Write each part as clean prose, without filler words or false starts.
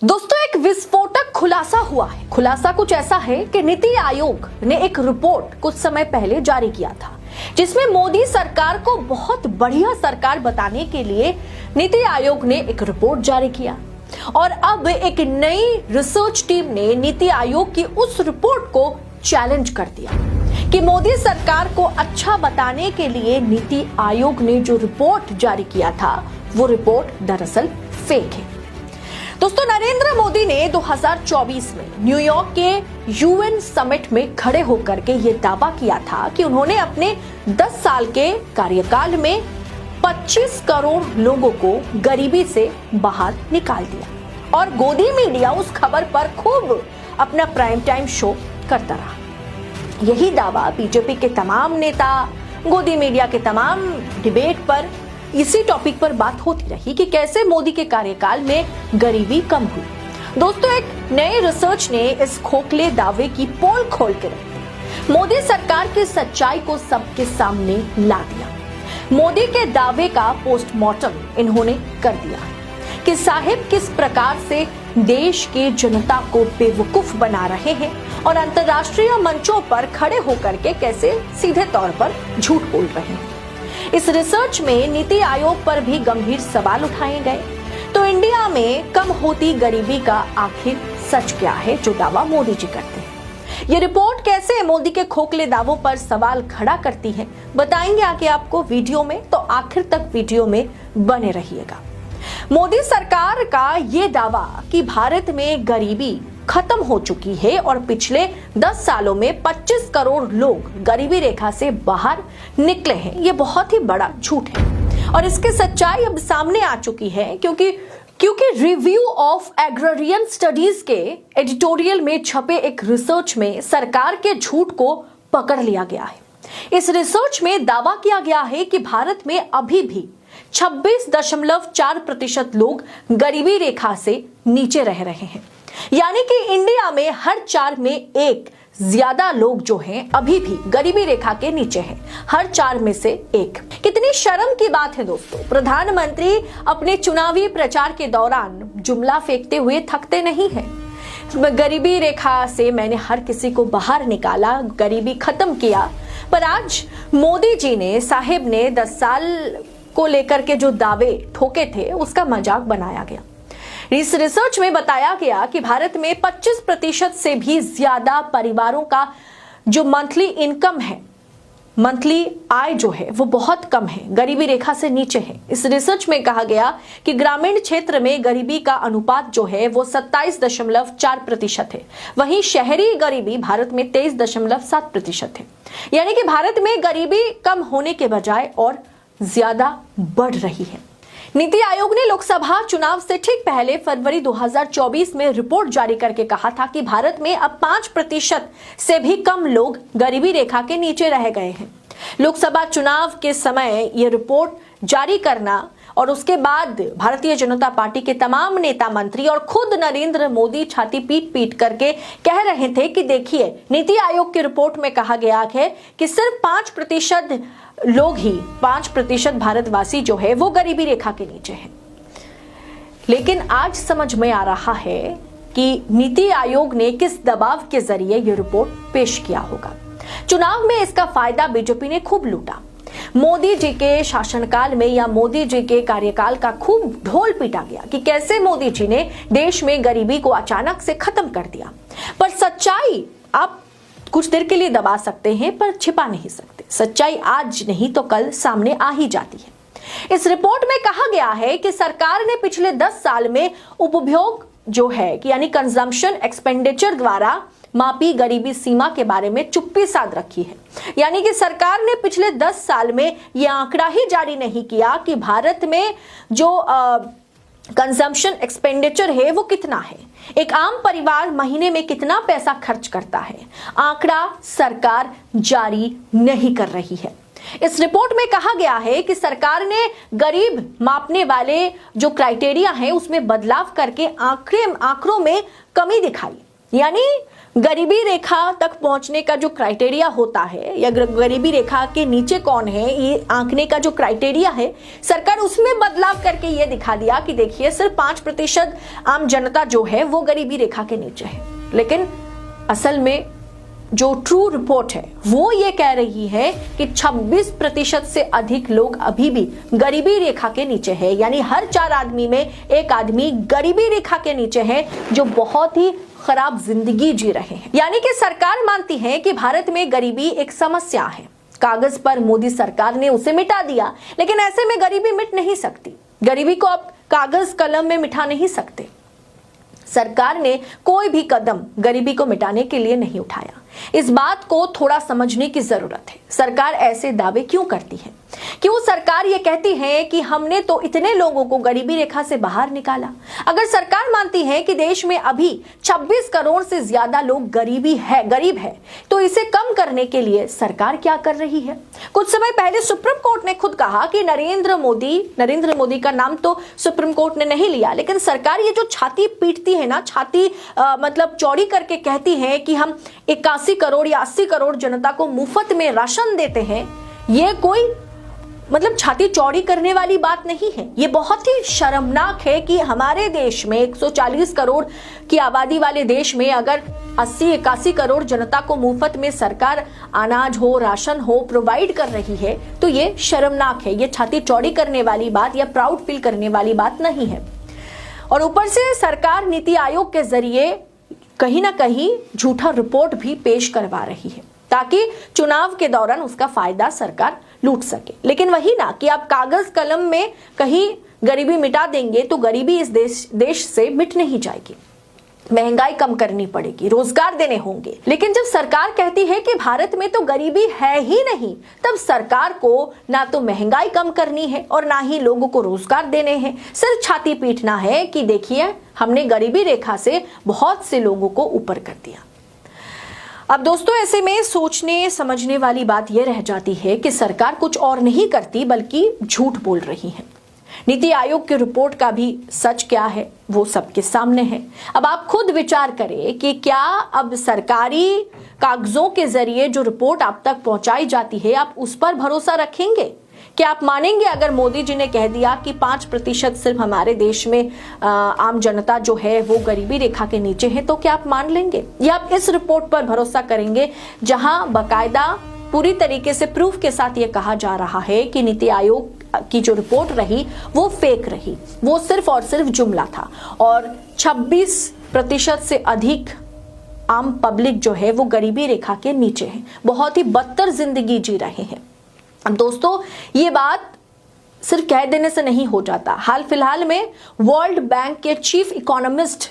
दोस्तों, एक विस्फोटक खुलासा हुआ है। खुलासा कुछ ऐसा है कि नीति आयोग ने एक रिपोर्ट कुछ समय पहले जारी किया था, जिसमें मोदी सरकार को बहुत बढ़िया सरकार बताने के लिए नीति आयोग ने एक रिपोर्ट जारी किया। और अब एक नई रिसर्च टीम ने नीति आयोग की उस रिपोर्ट को चैलेंज कर दिया कि मोदी सरकार को अच्छा बताने के लिए नीति आयोग ने जो रिपोर्ट जारी किया था वो रिपोर्ट दरअसल फेक है। दोस्तों, नरेंद्र मोदी ने 2024 में न्यूयॉर्क के यूएन समिट में खड़े होकर के ये दावा किया था कि उन्होंने अपने 10 साल के कार्यकाल में 25 करोड़ लोगों को गरीबी से बाहर निकाल दिया। और गोदी मीडिया उस खबर पर खूब अपना प्राइम टाइम शो करता रहा। यही दावा बीजेपी के तमाम नेता, गोदी मीडिया के तमाम डिबेट पर इसी टॉपिक पर बात होती रही कि कैसे मोदी के कार्यकाल में गरीबी कम हुई। दोस्तों, एक नए रिसर्च ने इस खोखले दावे की पोल खोल के रख दी। मोदी सरकार की सच्चाई को सबके सामने ला दिया। मोदी के दावे का पोस्टमार्टम इन्होंने कर दिया कि साहिब किस प्रकार से देश की जनता को बेवकूफ बना रहे हैं और अंतर्राष्ट्रीय मंचों पर खड़े होकर के कैसे सीधे तौर पर झूठ बोल रहे हैं। इस रिसर्च में नीति आयोग पर भी गंभीर सवाल उठाए गए। तो इंडिया में कम होती गरीबी का आखिर सच क्या है जो दावा मोदी जी करते हैं? ये रिपोर्ट कैसे मोदी के खोखले दावों पर सवाल खड़ा करती है, बताएंगे आगे आपको वीडियो में, तो आखिर तक वीडियो में बने रहिएगा। मोदी सरकार का ये दावा कि भारत में गरीबी खत्म हो चुकी है और पिछले 10 सालों में 25 करोड़ लोग गरीबी रेखा से बाहर निकले हैं, ये बहुत ही बड़ा झूठ है। और इसकी सच्चाई अब सामने आ चुकी है क्योंकि रिव्यू ऑफ एग्रेरियन स्टडीज के एडिटोरियल में छपे एक रिसर्च में सरकार के झूठ को पकड़ लिया गया है। इस रिसर्च में दावा किया गया है कि भारत में अभी भी 26.4% लोग गरीबी रेखा से नीचे रह रहे हैं। यानी कि इंडिया में हर 4 में एक ज्यादा लोग जो हैं अभी भी गरीबी रेखा के नीचे हैं, हर 4 में से एक। कितनी शर्म की बात है दोस्तों। प्रधानमंत्री अपने चुनावी प्रचार के दौरान जुमला फेंकते हुए थकते नहीं हैं। गरीबी रेखा से मैंने हर किसी को बाहर निकाला, गरीबी खत्म किया। पर आज मोदी जी ने, साहिब ने 10 साल को लेकर के जो दावे ठोके थे उसका मजाक बनाया गया। इस रिसर्च में बताया गया कि भारत में 25% से भी ज्यादा परिवारों का जो मंथली इनकम है, मंथली आय जो है वो बहुत कम है, गरीबी रेखा से नीचे है। इस रिसर्च में कहा गया कि ग्रामीण क्षेत्र में गरीबी का अनुपात जो है वो 27.4% है। वहीं शहरी गरीबी भारत में 23.7% है। यानी कि भारत में गरीबी कम होने के बजाय और ज्यादा बढ़ रही है। नीति आयोग ने लोकसभा चुनाव से ठीक पहले फरवरी 2024 में रिपोर्ट जारी करके कहा था कि भारत में अब 5% से भी कम लोग गरीबी रेखा के नीचे रह गए हैं। लोकसभा चुनाव के समय यह रिपोर्ट जारी करना और उसके बाद भारतीय जनता पार्टी के तमाम नेता मंत्री और खुद नरेंद्र मोदी छाती पीट पीट करके कह रहे थे कि देखिए, नीति आयोग की रिपोर्ट में कहा गया है कि सिर्फ 5% लोग ही, 5% भारतवासी जो है वो गरीबी रेखा के नीचे है। लेकिन आज समझ में आ रहा है कि नीति आयोग ने किस दबाव के जरिए ये रिपोर्ट पेश किया होगा। चुनाव में इसका फायदा बीजेपी ने खूब लूटा। मोदी जी के शासनकाल में या मोदी जी के कार्यकाल का खूब ढोल पीटा गया कि कैसे मोदी जी ने देश में गरीबी को अचानक से खत्म कर दिया। पर सच्चाई आप कुछ देर के लिए दबा सकते हैं पर छिपा नहीं सकते। सच्चाई आज नहीं तो कल सामने आ ही जाती है। इस रिपोर्ट में कहा गया है कि सरकार ने पिछले 10 साल में उपभोग जो है कि यानी कंजम्पशन एक्सपेंडिचर द्वारा मापी गरीबी सीमा के बारे में चुप्पी साध रखी है। यानी कि सरकार ने पिछले 10 साल में यह आंकड़ा ही जारी नहीं किया कि भारत में जो कंजम्पशन एक्सपेंडिचर है वो कितना है, एक आम परिवार महीने में कितना पैसा खर्च करता है, आंकड़ा सरकार जारी नहीं कर रही है। इस रिपोर्ट में कहा गया है कि सरकार ने गरीब मापने वाले जो क्राइटेरिया है उसमें बदलाव करके आंकड़ों में कमी दिखाई। यानी गरीबी रेखा तक पहुंचने का जो क्राइटेरिया होता है या गरीबी रेखा के नीचे कौन है ये आंकने का जो क्राइटेरिया है, सरकार उसमें बदलाव करके ये दिखा दिया कि देखिए सिर्फ 5% आम जनता जो है वो गरीबी रेखा के नीचे है। लेकिन असल में जो ट्रू रिपोर्ट है वो ये कह रही है कि 26% से अधिक लोग अभी भी गरीबी रेखा के नीचे है। यानी हर 4 आदमी में एक आदमी गरीबी रेखा के नीचे है, जो बहुत ही खराब जिंदगी जी रहे हैं। यानी कि सरकार मानती है कि भारत में गरीबी एक समस्या है। कागज पर मोदी सरकार ने उसे मिटा दिया, लेकिन ऐसे में गरीबी मिट नहीं सकती। गरीबी को आप कागज कलम में मिटा नहीं सकते। सरकार ने कोई भी कदम गरीबी को मिटाने के लिए नहीं उठाया। इस बात को थोड़ा समझने की जरूरत है। सरकार ऐसे दावे क्यों करती है? क्यों सरकार ये कहती है कि हमने तो इतने लोगों को गरीबी रेखा से बाहर निकाला? अगर सरकार मानती है कि देश में अभी 26 करोड़ से ज्यादा लोग गरीब है, तो इसे कम करने के लिए सरकार क्या कर रही है? कुछ समय पहले सुप्रीम कोर्ट ने खुद कहा कि नरेंद्र मोदी का नाम तो सुप्रीम कोर्ट ने नहीं लिया, लेकिन सरकार ये जो छाती पीटती है ना, छाती मतलब चौड़ी करके कहती है कि हम 81 करोड़ या 80 करोड़ जनता को मुफ्त में राशन देते हैं, ये कोई मतलब छाती चौड़ी करने वाली बात नहीं है। ये बहुत ही शर्मनाक है कि हमारे देश में 140 करोड़ की आबादी वाले देश में अगर 80-81 करोड़ जनता को मुफ्त में सरकार अनाज हो, राशन हो प्रोवाइड कर रही है, तो ये शर्मनाक है। ये छाती चौड़ी करने वाली बात या प्राउड फील करने वाली बात नहीं है। और ऊपर से सरकार नीति आयोग के जरिए कहीं ना कहीं झूठा रिपोर्ट भी पेश करवा रही है, ताकि चुनाव के दौरान उसका फायदा सरकार लूट सके। लेकिन वही ना कि आप कागज कलम में कहीं गरीबी मिटा देंगे तो गरीबी इस देश से मिट नहीं जाएगी। महंगाई कम करनी पड़ेगी, रोजगार देने होंगे। लेकिन जब सरकार कहती है कि भारत में तो गरीबी है ही नहीं, तब सरकार को ना तो महंगाई कम करनी है और ना ही लोगों को रोजगार देने हैं। सिर्फ छाती पीटना है कि देखिए हमने गरीबी रेखा से बहुत से लोगों को ऊपर कर दिया। अब दोस्तों, ऐसे में सोचने समझने वाली बात यह रह जाती है कि सरकार कुछ और नहीं करती बल्कि झूठ बोल रही है। नीति आयोग की रिपोर्ट का भी सच क्या है वो सबके सामने है। अब आप खुद विचार करें कि क्या अब सरकारी कागजों के जरिए जो रिपोर्ट आप तक पहुंचाई जाती है, आप उस पर भरोसा रखेंगे? क्या आप मानेंगे अगर मोदी जी ने कह दिया कि 5% सिर्फ हमारे देश में आम जनता जो है वो गरीबी रेखा के नीचे है, तो क्या आप मान लेंगे? या आप इस रिपोर्ट पर भरोसा करेंगे जहां बाकायदा पूरी तरीके से प्रूफ के साथ ये कहा जा रहा है कि नीति आयोग की जो रिपोर्ट रही वो फेक रही, वो सिर्फ और सिर्फ जुमला था और 26% से अधिक आम पब्लिक जो है वो गरीबी रेखा के नीचे है, बहुत ही बदतर जिंदगी जी रहे हैं। अब दोस्तों, ये बात सिर्फ कह देने से नहीं हो जाता। हाल फिलहाल में वर्ल्ड बैंक के चीफ इकोनॉमिस्ट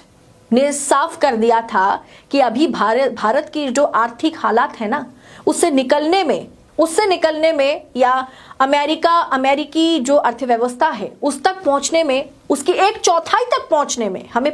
ने साफ कर दिया था कि अभी भारत की जो आर्थिक हालात है ना, उससे निकलने में या अमेरिकी जो अर्थव्यवस्था है उस तक पहुंचने में, उसकी 1/4 तक पहुंचने में हमें